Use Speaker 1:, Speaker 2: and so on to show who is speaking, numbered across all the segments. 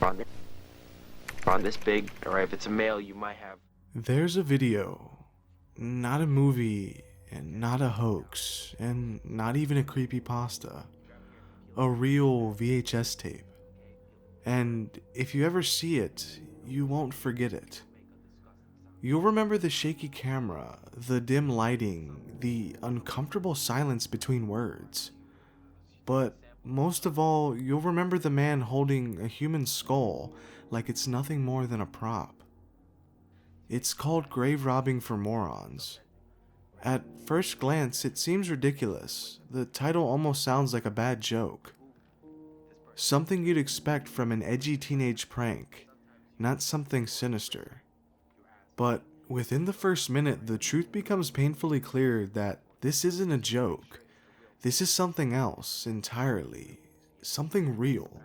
Speaker 1: on this big, or if it's a male, you might have.
Speaker 2: There's a video, not a movie, and not a hoax, and not even a creepypasta. A real VHS tape. And if you ever see it, you won't forget it. You'll remember the shaky camera, the dim lighting, the uncomfortable silence between words. But most of all, you'll remember the man holding a human skull like it's nothing more than a prop. It's called Grave Robbing for Morons. At first glance, it seems ridiculous. The title almost sounds like a bad joke. Something you'd expect from an edgy teenage prank, not something sinister. But within the first minute, the truth becomes painfully clear that this isn't a joke. This is something else entirely. Something real.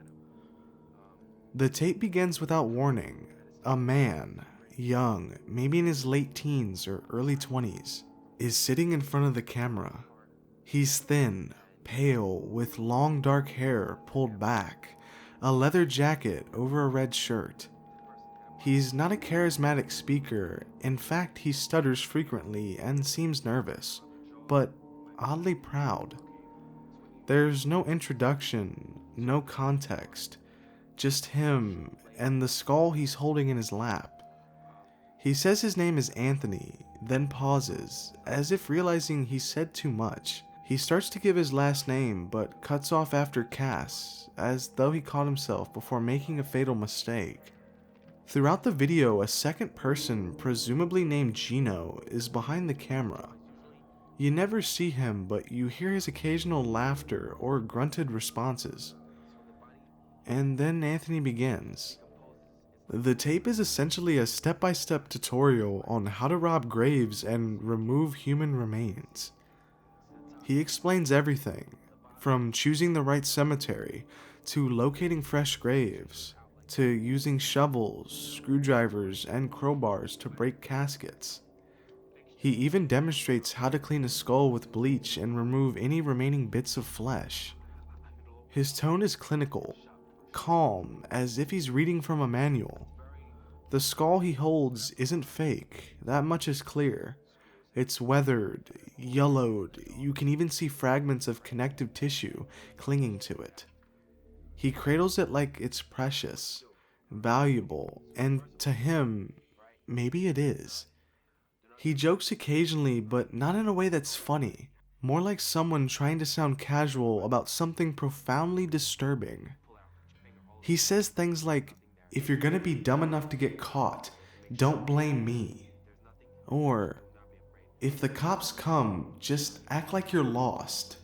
Speaker 2: The tape begins without warning. A man, young, maybe in his late teens or early 20s, is sitting in front of the camera. He's thin, pale, with long dark hair pulled back, a leather jacket over a red shirt. He's not a charismatic speaker. In fact, he stutters frequently and seems nervous, but oddly proud. There's no introduction, no context, just him and the skull he's holding in his lap. He says his name is Anthony, then pauses, as if realizing he said too much. He starts to give his last name, but cuts off after Cass, as though he caught himself before making a fatal mistake. Throughout the video, a second person, presumably named Gino, is behind the camera. You never see him, but you hear his occasional laughter or grunted responses. And then Anthony begins. The tape is essentially a step-by-step tutorial on how to rob graves and remove human remains. He explains everything, from choosing the right cemetery, to locating fresh graves, to using shovels, screwdrivers, and crowbars to break caskets. He even demonstrates how to clean a skull with bleach and remove any remaining bits of flesh. His tone is clinical, calm, as if he's reading from a manual. The skull he holds isn't fake, that much is clear. It's weathered, yellowed, you can even see fragments of connective tissue clinging to it. He cradles it like it's precious, valuable, and to him, maybe it is. He jokes occasionally, but not in a way that's funny, more like someone trying to sound casual about something profoundly disturbing. He says things like, "If you're gonna be dumb enough to get caught, don't blame me." Or, "If the cops come, just act like you're lost."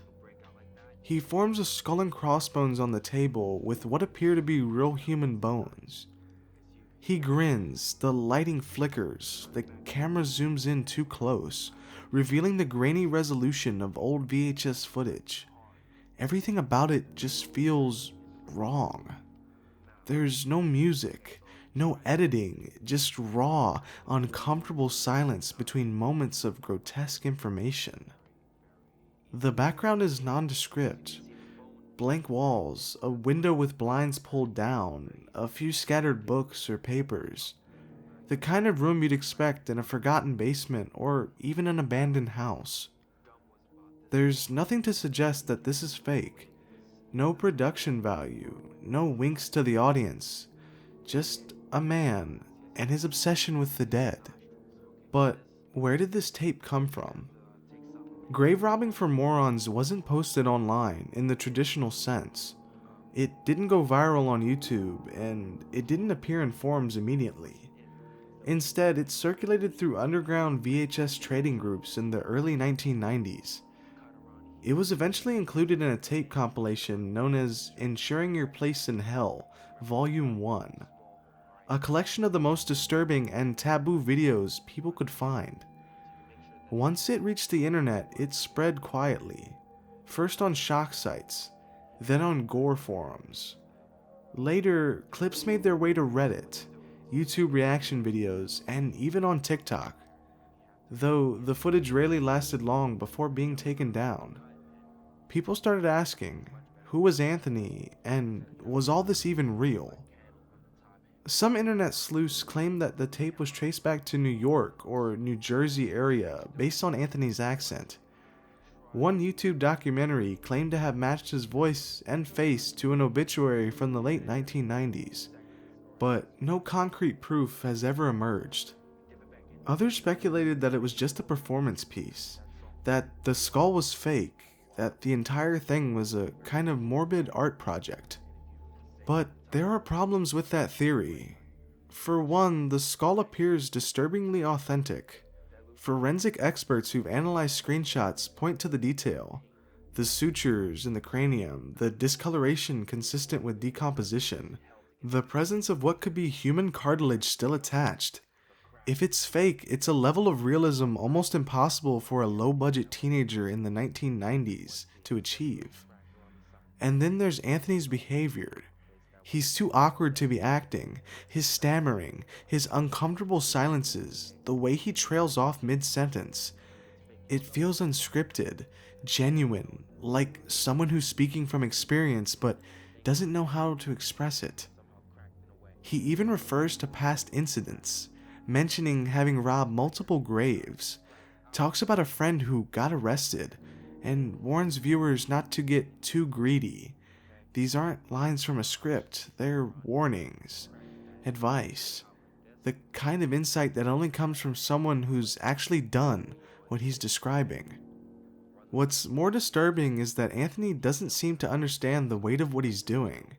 Speaker 2: He forms a skull and crossbones on the table with what appear to be real human bones. He grins, the lighting flickers, the camera zooms in too close, revealing the grainy resolution of old VHS footage. Everything about it just feels wrong. There's no music, no editing, just raw, uncomfortable silence between moments of grotesque information. The background is nondescript. Blank walls, a window with blinds pulled down, a few scattered books or papers. The kind of room you'd expect in a forgotten basement or even an abandoned house. There's nothing to suggest that this is fake. No production value, no winks to the audience. Just a man and his obsession with the dead. But where did this tape come from? Grave Robbing for Morons wasn't posted online in the traditional sense. It didn't go viral on YouTube, and it didn't appear in forums immediately. Instead, it circulated through underground VHS trading groups in the early 1990s. It was eventually included in a tape compilation known as Ensuring Your Place in Hell, Volume 1, a collection of the most disturbing and taboo videos people could find. Once it reached the internet, it spread quietly, first on shock sites, then on gore forums. Later, clips made their way to Reddit, YouTube reaction videos, and even on TikTok, though the footage rarely lasted long before being taken down. People started asking, who was Anthony, and was all this even real? Some internet sleuths claim that the tape was traced back to New York or New Jersey area based on Anthony's accent. One YouTube documentary claimed to have matched his voice and face to an obituary from the late 1990s, but no concrete proof has ever emerged. Others speculated that it was just a performance piece, that the skull was fake, that the entire thing was a kind of morbid art project. But there are problems with that theory. For one, the skull appears disturbingly authentic. Forensic experts who've analyzed screenshots point to the detail. The sutures in the cranium, the discoloration consistent with decomposition, the presence of what could be human cartilage still attached. If it's fake, it's a level of realism almost impossible for a low-budget teenager in the 1990s to achieve. And then there's Anthony's behavior. He's too awkward to be acting. His stammering, his uncomfortable silences, the way he trails off mid-sentence. It feels unscripted, genuine, like someone who's speaking from experience but doesn't know how to express it. He even refers to past incidents, mentioning having robbed multiple graves, talks about a friend who got arrested, and warns viewers not to get too greedy. These aren't lines from a script, they're warnings, advice, the kind of insight that only comes from someone who's actually done what he's describing. What's more disturbing is that Anthony doesn't seem to understand the weight of what he's doing.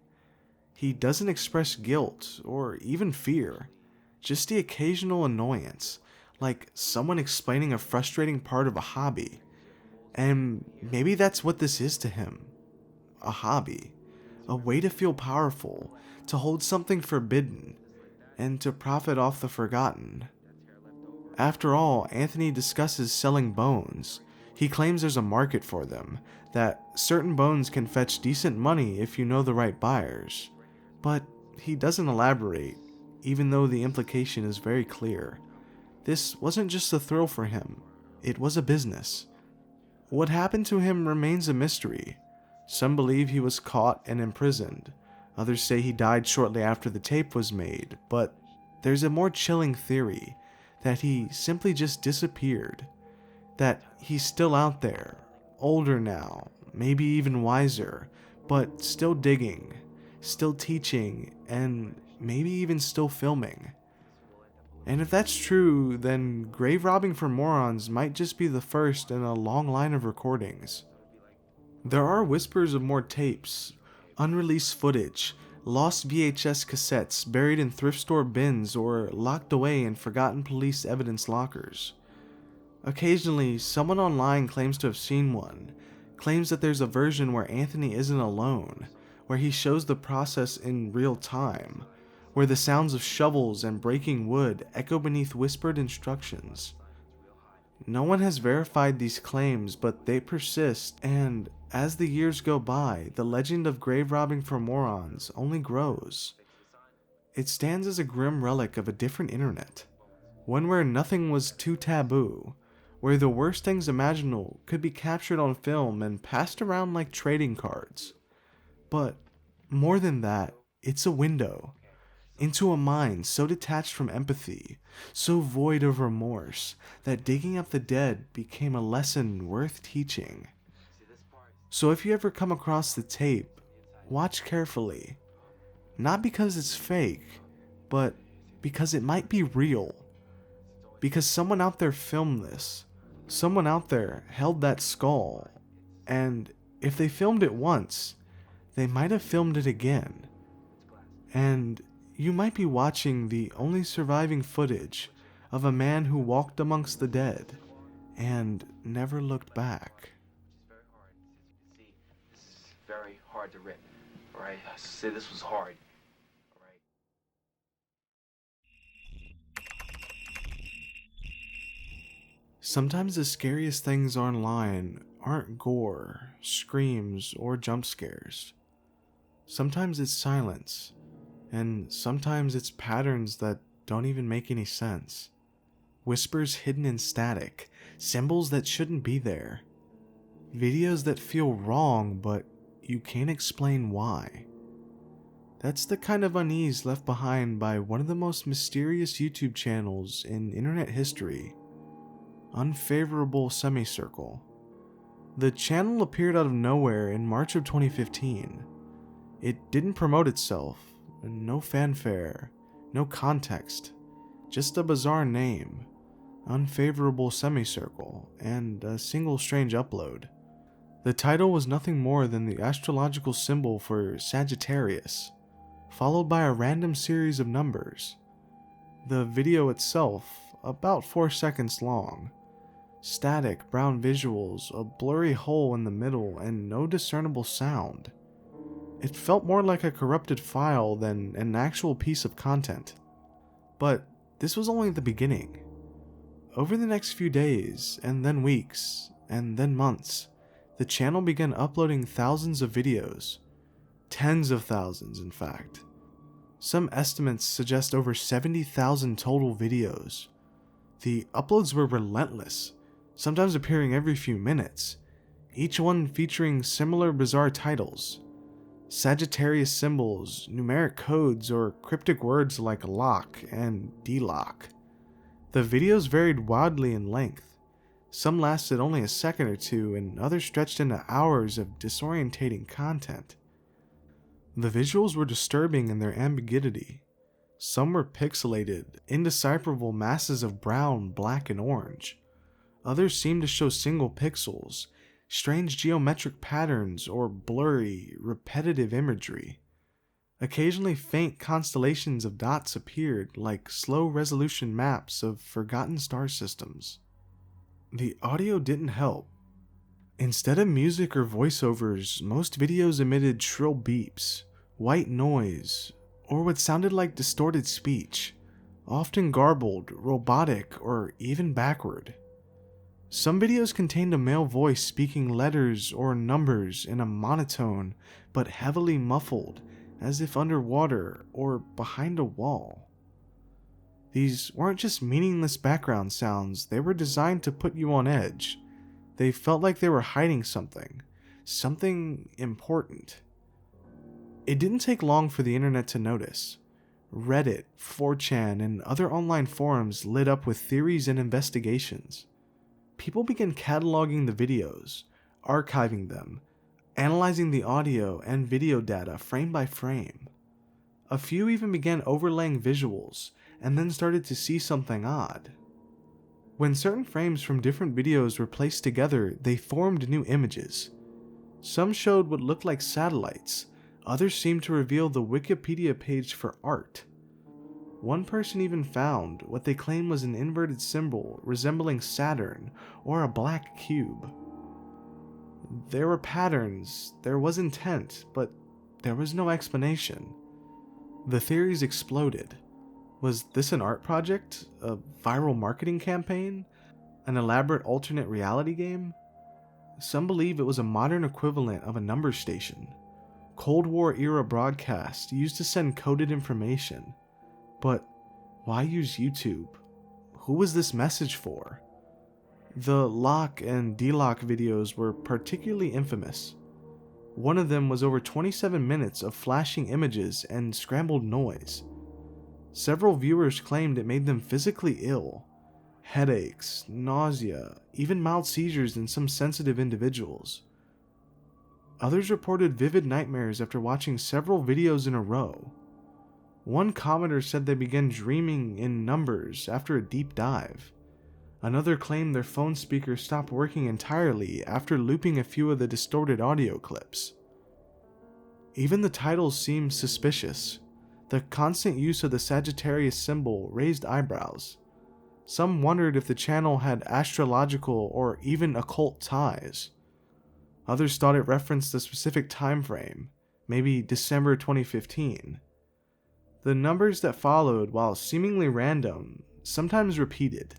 Speaker 2: He doesn't express guilt or even fear, just the occasional annoyance, like someone explaining a frustrating part of a hobby. And maybe that's what this is to him, a hobby. A way to feel powerful, to hold something forbidden, and to profit off the forgotten. After all, Anthony discusses selling bones. He claims there's a market for them, that certain bones can fetch decent money if you know the right buyers. But he doesn't elaborate, even though the implication is very clear. This wasn't just a thrill for him, it was a business. What happened to him remains a mystery. Some believe he was caught and imprisoned. Others say he died shortly after the tape was made, but there's a more chilling theory that he simply just disappeared. That he's still out there, older now, maybe even wiser, but still digging, still teaching, and maybe even still filming. And if that's true, then grave robbing for morons might just be the first in a long line of recordings. There are whispers of more tapes, unreleased footage, lost VHS cassettes buried in thrift store bins or locked away in forgotten police evidence lockers. Occasionally, someone online claims to have seen one, claims that there's a version where Anthony isn't alone, where he shows the process in real time, where the sounds of shovels and breaking wood echo beneath whispered instructions. No one has verified these claims, but they persist, and as the years go by, the legend of grave robbing for morons only grows. It stands as a grim relic of a different internet, one where nothing was too taboo, where the worst things imaginable could be captured on film and passed around like trading cards. But more than that, it's a window into a mind so detached from empathy, so void of remorse, that digging up the dead became a lesson worth teaching. So if you ever come across the tape, watch carefully. Not because it's fake, but because it might be real. Because someone out there filmed this. Someone out there held that skull. And if they filmed it once, they might have filmed it again. And you might be watching the only surviving footage of a man who walked amongst the dead and never looked back.
Speaker 1: This is very hard to rip. Alright, I say this was hard. Alright.
Speaker 2: Sometimes the scariest things online aren't gore, screams, or jump scares. Sometimes it's silence, and sometimes it's patterns that don't even make any sense. Whispers hidden in static, symbols that shouldn't be there. Videos that feel wrong, but you can't explain why. That's the kind of unease left behind by one of the most mysterious YouTube channels in internet history, Unfavorable Semicircle. The channel appeared out of nowhere in March of 2015. It didn't promote itself, no fanfare, no context, just a bizarre name, Unfavorable Semicircle, and a single strange upload. The title was nothing more than the astrological symbol for Sagittarius, followed by a random series of numbers. The video itself, about 4 seconds long. Static brown visuals, a blurry hole in the middle, and no discernible sound. It felt more like a corrupted file than an actual piece of content. But this was only the beginning. Over the next few days, and then weeks, and then months, the channel began uploading thousands of videos. Tens of thousands, in fact. Some estimates suggest over 70,000 total videos. The uploads were relentless, sometimes appearing every few minutes, each one featuring similar bizarre titles. Sagittarius symbols, numeric codes, or cryptic words like lock and delock. The videos varied wildly in length. Some lasted only a second or two, and others stretched into hours of disorientating content. The visuals were disturbing in their ambiguity. Some were pixelated, indecipherable masses of brown, black, and orange. Others seemed to show single pixels, strange geometric patterns, or blurry, repetitive imagery. Occasionally faint constellations of dots appeared like slow-resolution maps of forgotten star systems. The audio didn't help. Instead of music or voiceovers, most videos emitted shrill beeps, white noise, or what sounded like distorted speech, often garbled, robotic, or even backward. Some videos contained a male voice speaking letters or numbers in a monotone but heavily muffled, as if underwater or behind a wall. These weren't just meaningless background sounds, they were designed to put you on edge. They felt like they were hiding something important. It didn't take long for the internet to notice. Reddit, 4chan, and other online forums lit up with theories and investigations. People began cataloging the videos, archiving them, analyzing the audio and video data frame by frame. A few even began overlaying visuals, and then started to see something odd. When certain frames from different videos were placed together, they formed new images. Some showed what looked like satellites, others seemed to reveal the Wikipedia page for art. One person even found what they claimed was an inverted symbol resembling Saturn or a black cube. There were patterns, there was intent, but there was no explanation. The theories exploded. Was this an art project? A viral marketing campaign? An elaborate alternate reality game? Some believe it was a modern equivalent of a number station. Cold War era broadcast used to send coded information. But why use YouTube? Who was this message for? The lock and delock videos were particularly infamous. One of them was over 27 minutes of flashing images and scrambled noise. Several viewers claimed it made them physically ill. Headaches, nausea, even mild seizures in some sensitive individuals. Others reported vivid nightmares after watching several videos in a row. One commenter said they began dreaming in numbers after a deep dive. Another claimed their phone speakers stopped working entirely after looping a few of the distorted audio clips. Even the titles seemed suspicious. The constant use of the Sagittarius symbol raised eyebrows. Some wondered if the channel had astrological or even occult ties. Others thought it referenced a specific time frame, maybe December 2015. The numbers that followed, while seemingly random, sometimes repeated.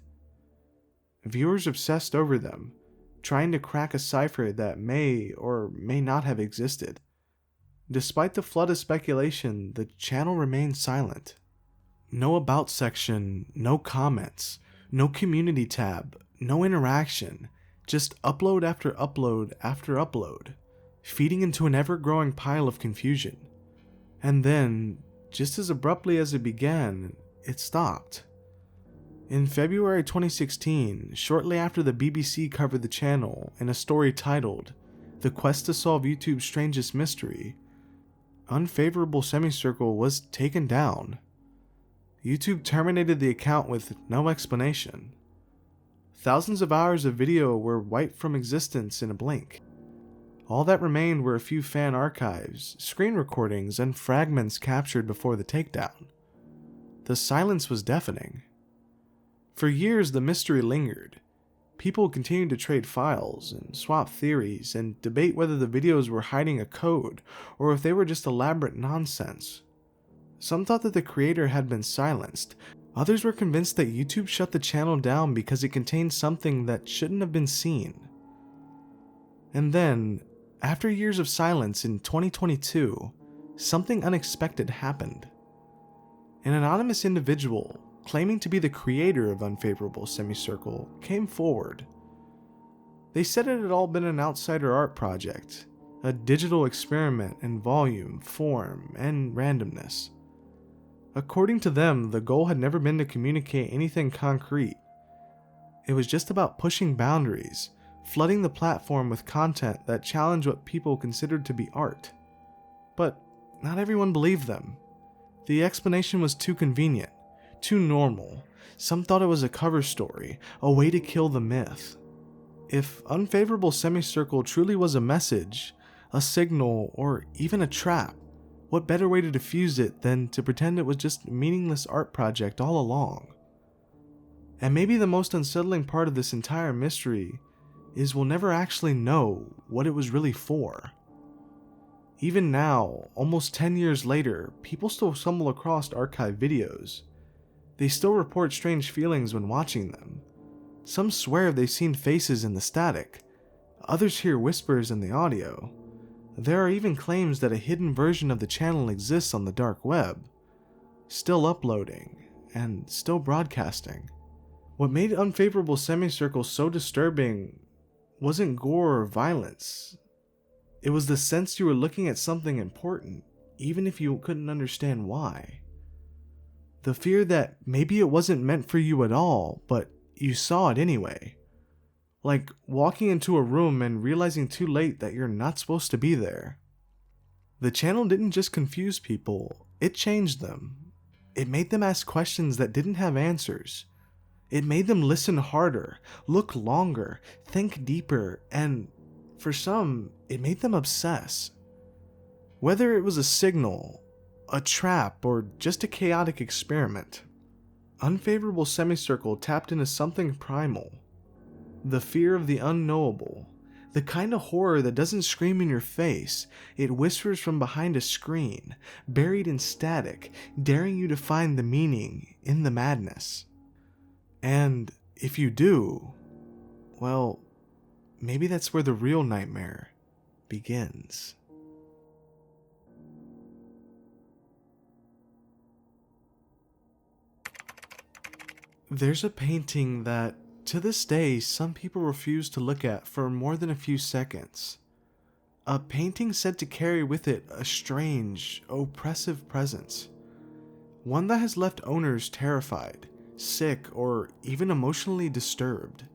Speaker 2: Viewers obsessed over them, trying to crack a cipher that may or may not have existed. Despite the flood of speculation, the channel remained silent. No about section, no comments, no community tab, no interaction, just upload after upload after upload, feeding into an ever-growing pile of confusion. And then, just as abruptly as it began, it stopped. In February 2016, shortly after the BBC covered the channel in a story titled, "The Quest to Solve YouTube's Strangest Mystery," Unfavorable Semicircle was taken down. YouTube terminated the account with no explanation. Thousands of hours of video were wiped from existence in a blink. All that remained were a few fan archives, screen recordings, and fragments captured before the takedown. The silence was deafening. For years, the mystery lingered. People continued to trade files and swap theories and debate whether the videos were hiding a code or if they were just elaborate nonsense. Some thought that the creator had been silenced. Others were convinced that YouTube shut the channel down because it contained something that shouldn't have been seen. And then, after years of silence in 2022, something unexpected happened. An anonymous individual, claiming to be the creator of Unfavorable Semicircle, came forward. They said it had all been an outsider art project, a digital experiment in volume, form, and randomness. According to them, the goal had never been to communicate anything concrete. It was just about pushing boundaries, flooding the platform with content that challenged what people considered to be art. But not everyone believed them. The explanation was too convenient, too normal. Some thought it was a cover story, a way to kill the myth. If Unfavorable Semicircle truly was a message, a signal, or even a trap, what better way to defuse it than to pretend it was just a meaningless art project all along? And maybe the most unsettling part of this entire mystery is we'll never actually know what it was really for. Even now, almost 10 years later, people still stumble across archived videos. They still report strange feelings when watching them. Some swear they've seen faces in the static. Others hear whispers in the audio. There are even claims that a hidden version of the channel exists on the dark web, still uploading and still broadcasting. What made Unfavorable Semicircle so disturbing wasn't gore or violence. It was the sense you were looking at something important, even if you couldn't understand why. The fear that maybe it wasn't meant for you at all, but you saw it anyway. Like walking into a room and realizing too late that you're not supposed to be there. The channel didn't just confuse people, it changed them. It made them ask questions that didn't have answers. It made them listen harder, look longer, think deeper, and for some, it made them obsess. Whether it was a signal, a trap, or just a chaotic experiment, Unfavorable Semicircle tapped into something primal. The fear of the unknowable. The kind of horror that doesn't scream in your face, it whispers from behind a screen, buried in static, daring you to find the meaning in the madness. And if you do, well, maybe that's where the real nightmare begins. There's a painting that, to this day, some people refuse to look at for more than a few seconds. A painting said to carry with it a strange, oppressive presence. One that has left owners terrified, sick, or even emotionally disturbed.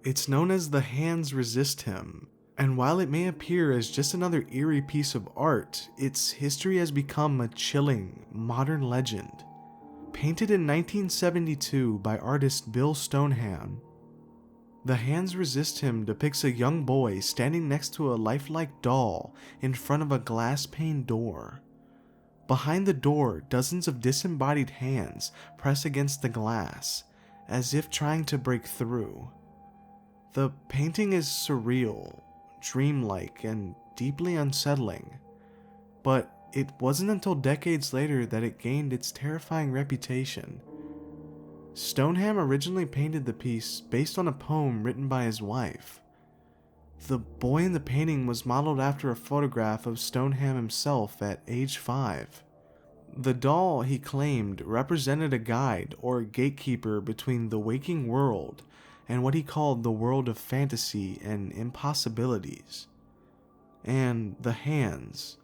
Speaker 2: It's known as The Hands Resist Him, and while it may appear as just another eerie piece of art, its history has become a chilling, modern legend. Painted in 1972 by artist Bill Stoneham, The Hands Resist Him depicts a young boy standing next to a lifelike doll in front of a glass-paned door. Behind the door, dozens of disembodied hands press against the glass, as if trying to break through. The painting is surreal, dreamlike, and deeply unsettling, but it wasn't until decades later that it gained its terrifying reputation. Stoneham originally painted the piece based on a poem written by his wife. The boy in the painting was modeled after a photograph of Stoneham himself at age 5. The doll, he claimed, represented a guide or gatekeeper between the waking world and what he called the world of fantasy and impossibilities. And the hands.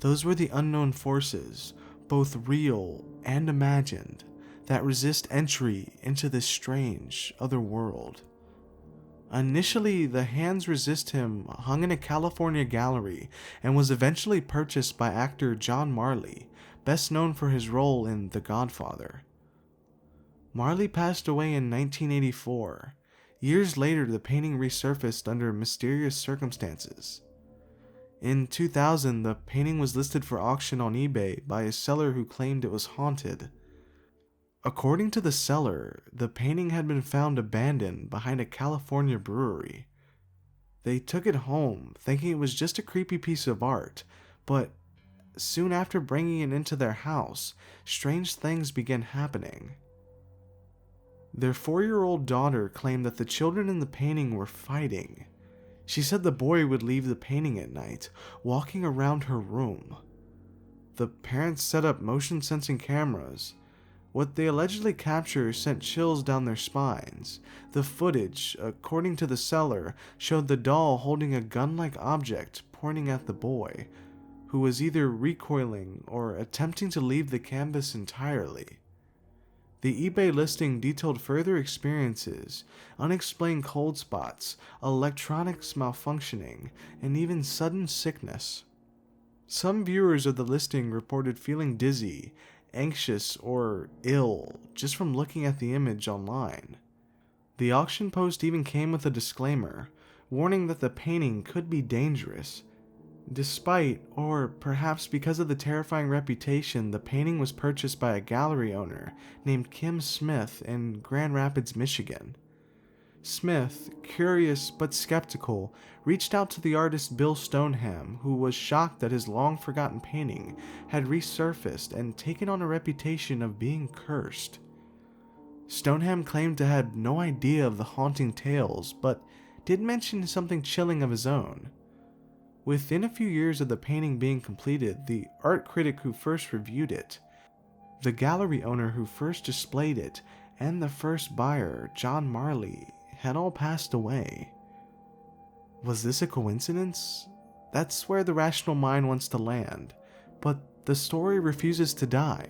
Speaker 2: Those were the unknown forces, both real and imagined, that resist entry into this strange other world. Initially, the hands resist him hung in a California gallery and was eventually purchased by actor John Marley, best known for his role in The Godfather. Marley passed away in 1984. Years later, the painting resurfaced under mysterious circumstances. In 2000, the painting was listed for auction on eBay by a seller who claimed it was haunted. According to the seller, the painting had been found abandoned behind a California brewery. They took it home, thinking it was just a creepy piece of art, but soon after bringing it into their house, strange things began happening. Their 4-year-old daughter claimed that the children in the painting were fighting. She said the boy would leave the painting at night, walking around her room. The parents set up motion-sensing cameras. What they allegedly captured sent chills down their spines. The footage, according to the seller, showed the doll holding a gun-like object pointing at the boy, who was either recoiling or attempting to leave the canvas entirely. The eBay listing detailed further experiences, unexplained cold spots, electronics malfunctioning, and even sudden sickness. Some viewers of the listing reported feeling dizzy, anxious, or ill just from looking at the image online. The auction post even came with a disclaimer, warning that the painting could be dangerous. Despite, or perhaps because of the terrifying reputation, the painting was purchased by a gallery owner named Kim Smith in Grand Rapids, Michigan. Smith, curious but skeptical, reached out to the artist Bill Stoneham, who was shocked that his long-forgotten painting had resurfaced and taken on a reputation of being cursed. Stoneham claimed to have no idea of the haunting tales, but did mention something chilling of his own. Within a few years of the painting being completed, the art critic who first reviewed it, the gallery owner who first displayed it, and the first buyer, John Marley, had all passed away. Was this a coincidence? That's where the rational mind wants to land, but the story refuses to die.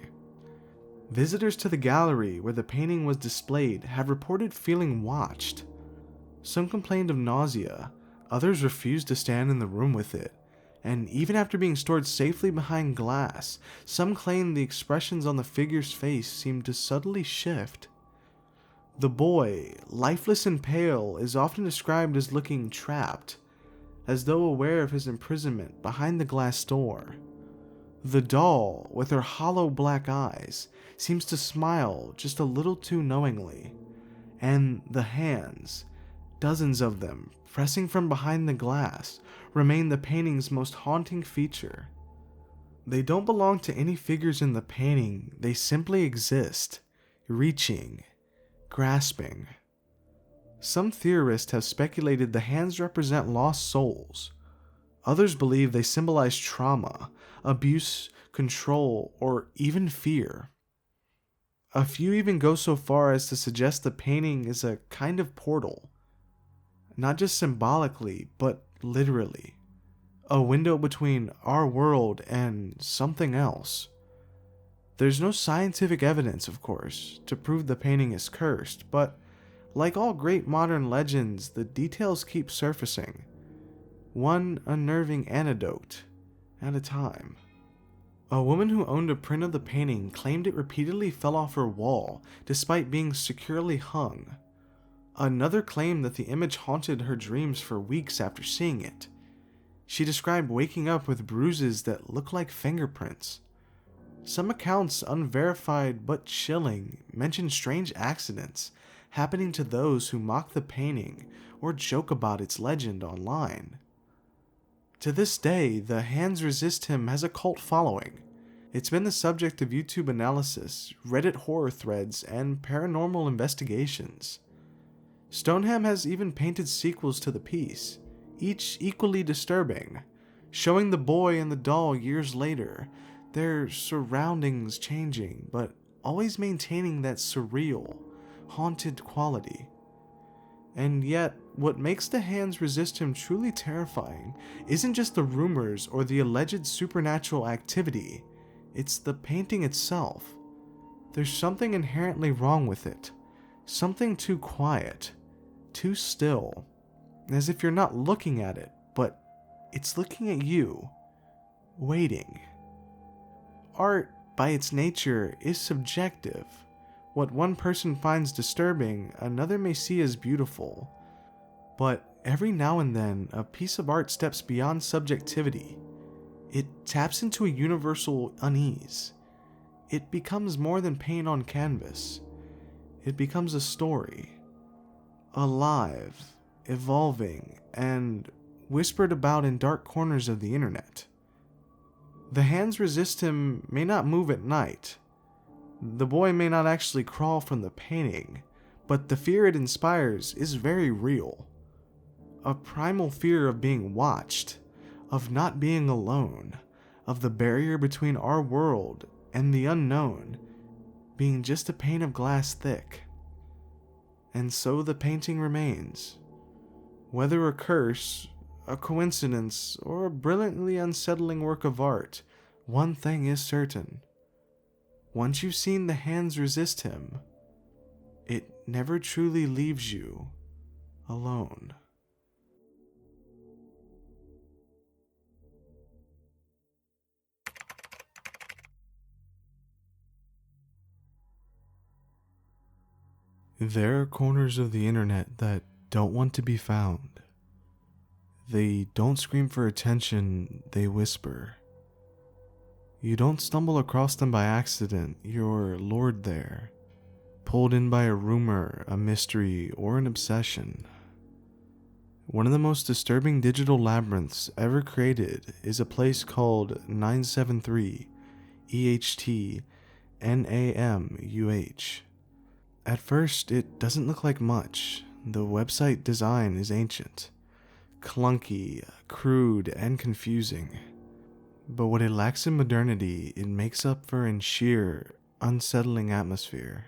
Speaker 2: Visitors to the gallery where the painting was displayed have reported feeling watched. Some complained of nausea, others refused to stand in the room with it, and even after being stored safely behind glass, some claimed the expressions on the figure's face seemed to subtly shift. The boy, lifeless and pale, is often described as looking trapped, as though aware of his imprisonment behind the glass door. The doll, with her hollow black eyes, seems to smile just a little too knowingly, and the hands, dozens of them, pressing from behind the glass, remain the painting's most haunting feature. They don't belong to any figures in the painting, they simply exist, reaching, grasping. Some theorists have speculated the hands represent lost souls. Others believe they symbolize trauma, abuse, control, or even fear. A few even go so far as to suggest the painting is a kind of portal. Not just symbolically, but literally. A window between our world and something else. There's no scientific evidence, of course, to prove the painting is cursed, but like all great modern legends, the details keep surfacing. One unnerving anecdote at a time. A woman who owned a print of the painting claimed it repeatedly fell off her wall despite being securely hung. Another claimed that the image haunted her dreams for weeks after seeing it. She described waking up with bruises that looked like fingerprints. Some accounts, unverified but chilling, mention strange accidents happening to those who mock the painting or joke about its legend online. To this day, the Hands Resist Him has a cult following. It's been the subject of YouTube analysis, Reddit horror threads, and paranormal investigations. Stoneham has even painted sequels to the piece, each equally disturbing, showing the boy and the doll years later, their surroundings changing, but always maintaining that surreal, haunted quality. And yet, what makes the hands resist him truly terrifying isn't just the rumors or the alleged supernatural activity, it's the painting itself. There's something inherently wrong with it. Something too quiet, too still, as if you're not looking at it, but it's looking at you, waiting. Art, by its nature, is subjective. What one person finds disturbing, another may see as beautiful. But every now and then, a piece of art steps beyond subjectivity. It taps into a universal unease. It becomes more than paint on canvas. It becomes a story. Alive, evolving, and whispered about in dark corners of the internet. The hands resist him may not move at night. The boy may not actually crawl from the painting, but the fear it inspires is very real. A primal fear of being watched, of not being alone, of the barrier between our world and the unknown being just a pane of glass thick. And so the painting remains. Whether a curse, a coincidence, or a brilliantly unsettling work of art, one thing is certain. Once you've seen the hands resist him, it never truly leaves you alone. There are corners of the internet that don't want to be found. They don't scream for attention, they whisper. You don't stumble across them by accident, you're lured there, pulled in by a rumor, a mystery, or an obsession. One of the most disturbing digital labyrinths ever created is a place called 973 Eht Namuh. At first, it doesn't look like much. The website design is ancient, clunky, crude, and confusing. But what it lacks in modernity, it makes up for in sheer, unsettling atmosphere.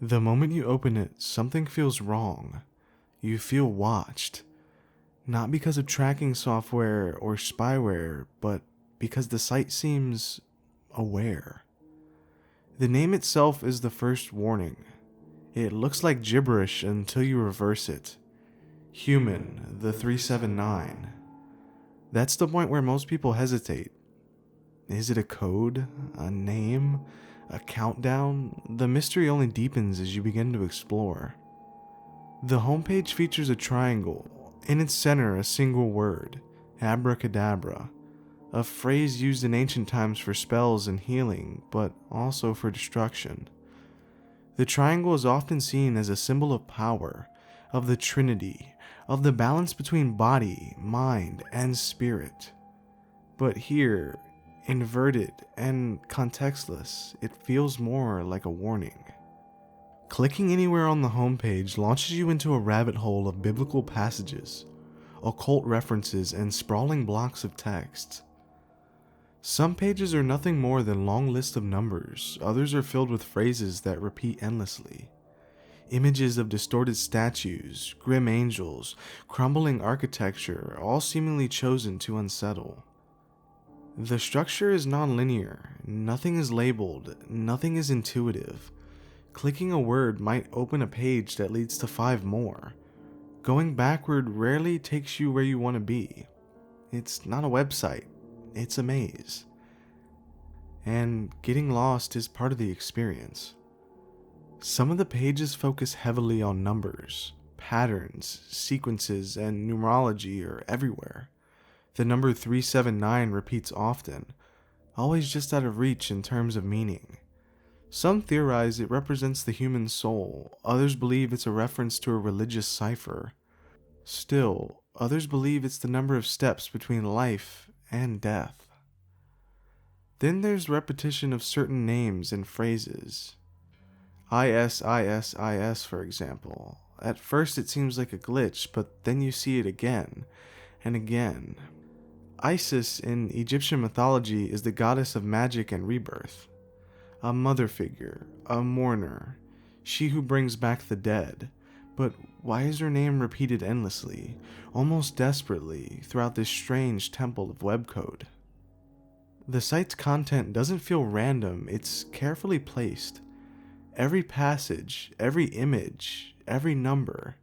Speaker 2: The moment you open it, something feels wrong. You feel watched. Not because of tracking software or spyware, but because the site seems aware. The name itself is the first warning. It looks like gibberish until you reverse it. Human, the 379. That's the point where most people hesitate. Is it a code? A name? A countdown? The mystery only deepens as you begin to explore. The homepage features a triangle. In its center, a single word, abracadabra. A phrase used in ancient times for spells and healing, but also for destruction. The triangle is often seen as a symbol of power, of the Trinity, of the balance between body, mind, and spirit. But here, inverted and contextless, it feels more like a warning. Clicking anywhere on the homepage launches you into a rabbit hole of biblical passages, occult references, and sprawling blocks of text. Some pages are nothing more than long lists of numbers, others are filled with phrases that repeat endlessly. Images of distorted statues, grim angels, crumbling architecture, all seemingly chosen to unsettle. The structure is non-linear, nothing is labeled, nothing is intuitive. Clicking a word might open a page that leads to 5 more. Going backward rarely takes you where you want to be. It's not a website, it's a maze. And getting lost is part of the experience. Some of the pages focus heavily on numbers, patterns, sequences, and numerology are everywhere. The number 379 repeats often, always just out of reach in terms of meaning. Some theorize it represents the human soul, others believe it's a reference to a religious cipher. Still, others believe it's the number of steps between life and death. Then there's repetition of certain names and phrases. ISISIS, for example. At first it seems like a glitch, but then you see it again and again. Isis in Egyptian mythology is the goddess of magic and rebirth. A mother figure, a mourner, she who brings back the dead. But why is her name repeated endlessly, almost desperately, throughout this strange temple of web code? The site's content doesn't feel random, it's carefully placed. Every passage, every image, every number.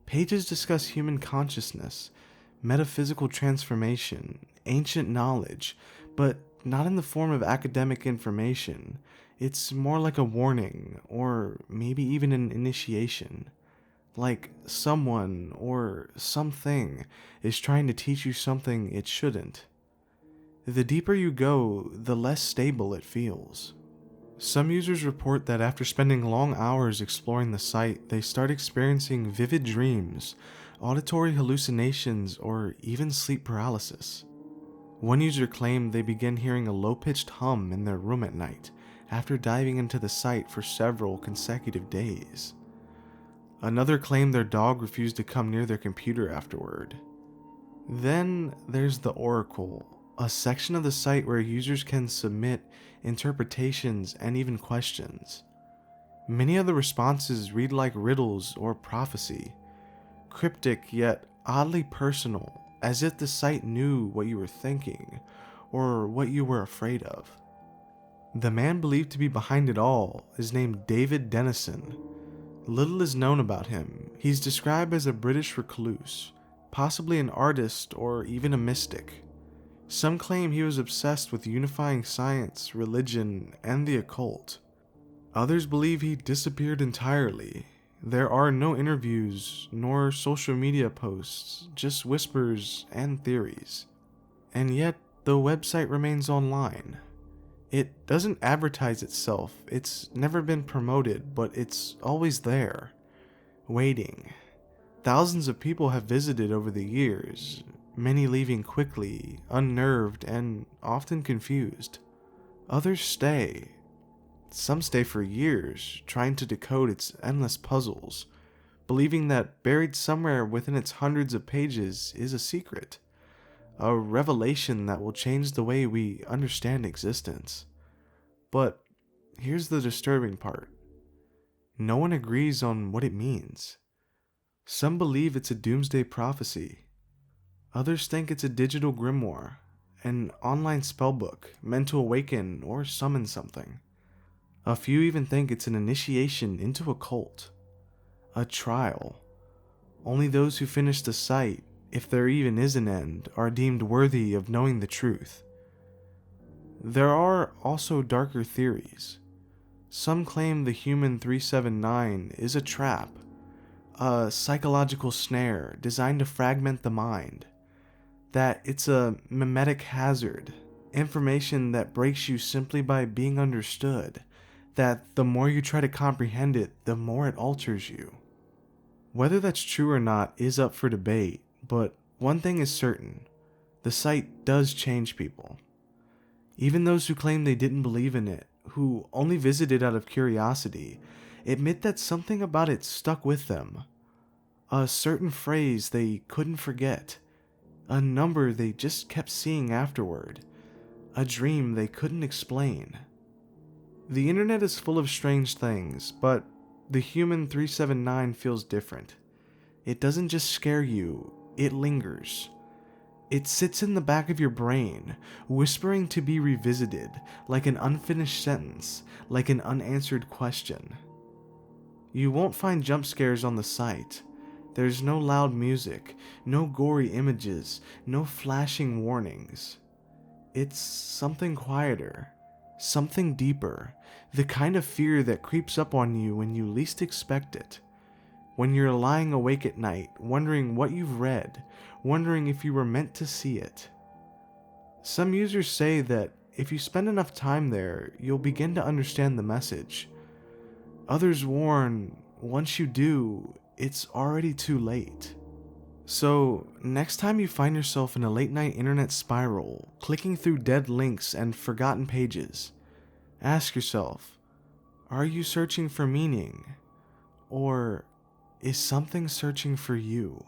Speaker 2: Pages discuss human consciousness, metaphysical transformation, ancient knowledge, but not in the form of academic information. It's more like a warning, or maybe even an initiation. Like someone or something is trying to teach you something it shouldn't. The deeper you go, the less stable it feels. Some users report that after spending long hours exploring the site, they start experiencing vivid dreams, auditory hallucinations, or even sleep paralysis. One user claimed they began hearing a low-pitched hum in their room at night after diving into the site for several consecutive days. Another claimed their dog refused to come near their computer afterward. Then there's the Oracle, a section of the site where users can submit interpretations and even questions. Many of the responses read like riddles or prophecy, cryptic yet oddly personal, as if the site knew what you were thinking or what you were afraid of. The man believed to be behind it all is named David Dennison. Little is known about him. He's described as a British recluse, possibly an artist or even a mystic. Some claim he was obsessed with unifying science, religion, and the occult. Others believe he disappeared entirely. There are no interviews, nor social media posts, just whispers and theories. And yet, the website remains online. It doesn't advertise itself, it's never been promoted, but it's always there, waiting. Thousands of people have visited over the years, many leaving quickly, unnerved, and often confused. Others stay. Some stay for years, trying to decode its endless puzzles, believing that buried somewhere within its hundreds of pages is a secret, a revelation that will change the way we understand existence. But here's the disturbing part. No one agrees on what it means. Some believe it's a doomsday prophecy. Others think it's a digital grimoire, an online spellbook meant to awaken or summon something. A few even think it's an initiation into a cult, a trial. Only those who finish the site, if there even is an end, are deemed worthy of knowing the truth. There are also darker theories. Some claim the Human 379 is a trap, a psychological snare designed to fragment the mind, that it's a mimetic hazard, information that breaks you simply by being understood, that the more you try to comprehend it, the more it alters you. Whether that's true or not is up for debate, but one thing is certain, the site does change people. Even those who claim they didn't believe in it, who only visited out of curiosity, admit that something about it stuck with them. A certain phrase they couldn't forget, a number they just kept seeing afterward, a dream they couldn't explain. The internet is full of strange things, but the Human 379 feels different. It doesn't just scare you, it lingers. It sits in the back of your brain, whispering to be revisited, like an unfinished sentence, like an unanswered question. You won't find jump scares on the site. There's no loud music, no gory images, no flashing warnings. It's something quieter, something deeper, the kind of fear that creeps up on you when you least expect it. When you're lying awake at night, wondering what you've read, wondering if you were meant to see it. Some users say that if you spend enough time there, you'll begin to understand the message. Others warn, once you do, it's already too late. So, next time you find yourself in a late-night internet spiral, clicking through dead links and forgotten pages, ask yourself, are you searching for meaning? Or is something searching for you?